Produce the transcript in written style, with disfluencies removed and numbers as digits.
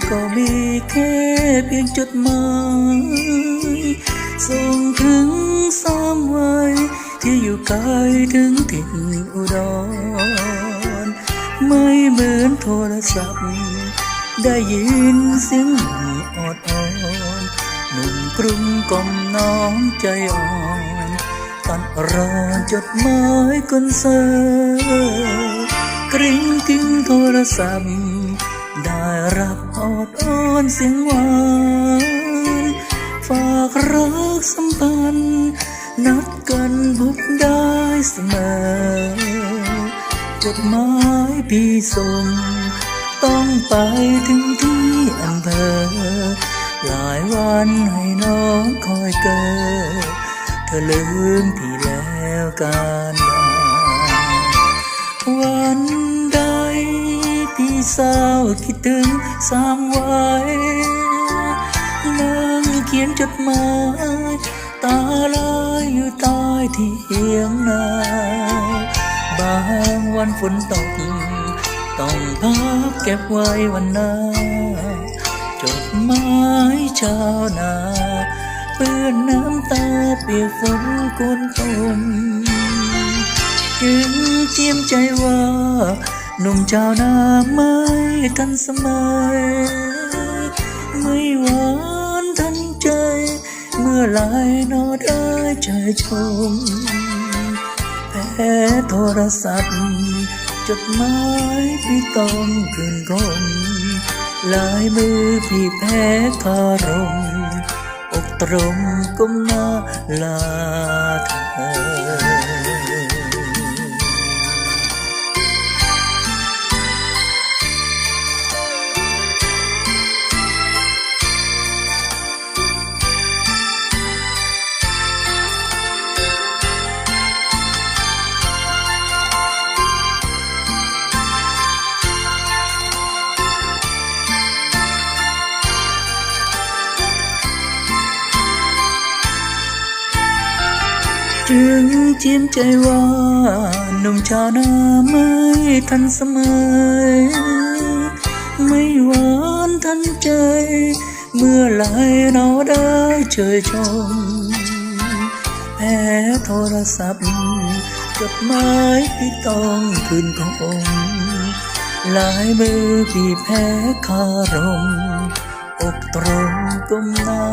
ก็มีแค่เพียงจดหมายส่งถึง3 วัยที่อยู่ไกลถึงถิ่นอุดรไม่เหมือนโทรศัพท์ได้ยินเสียงออดอ่อนหนุ่มกรุงกล่อมน้องใจอ่อนตัดรอนจดหมายคนเสิร์กริ้งกิ้งโทรศัพท์ได้รับออดอ้อนเสียงหวานฝากรักสัมพันธ์นัดกันพบได้เสมอจดหมายพี่ส่งต้องไปถึงที่อำเภอหลายวันให้น้องคอยเกิดเธอลืมพี่แล้วกันวันใดพี่สาวคิดถึง3 วัยนั่งเขียนจดหมายตาลายอยู่ใต้เถียงนาบางวันฝนตกต้องพับเก็บไว้วันหน้าจดหมายชาวนาเปื้อนน้ำตาเปียกฝนกวนตมจึงเจียมใจว่าหนุ่มชาวนาไม่ทันสมัยไม่หวานทันใจเมื่อไหลนอได้ใจชมแพ้โทรศัพท์จดหมายพี่ต้องคืนคมลายมือพี่แพ้คารมอกตรมก้มหน้าลาเธอจึงเจียมใจว่าหนุ่มชาวนาไม่ทันสมัยไม่หวานทันใจเมื่อไหลเราได้เชยชมแพ้โทรศัพท์จดหมายพี่ต้องคืนคงลายมือพี่แพ้คารมอกตรงก้มหน้า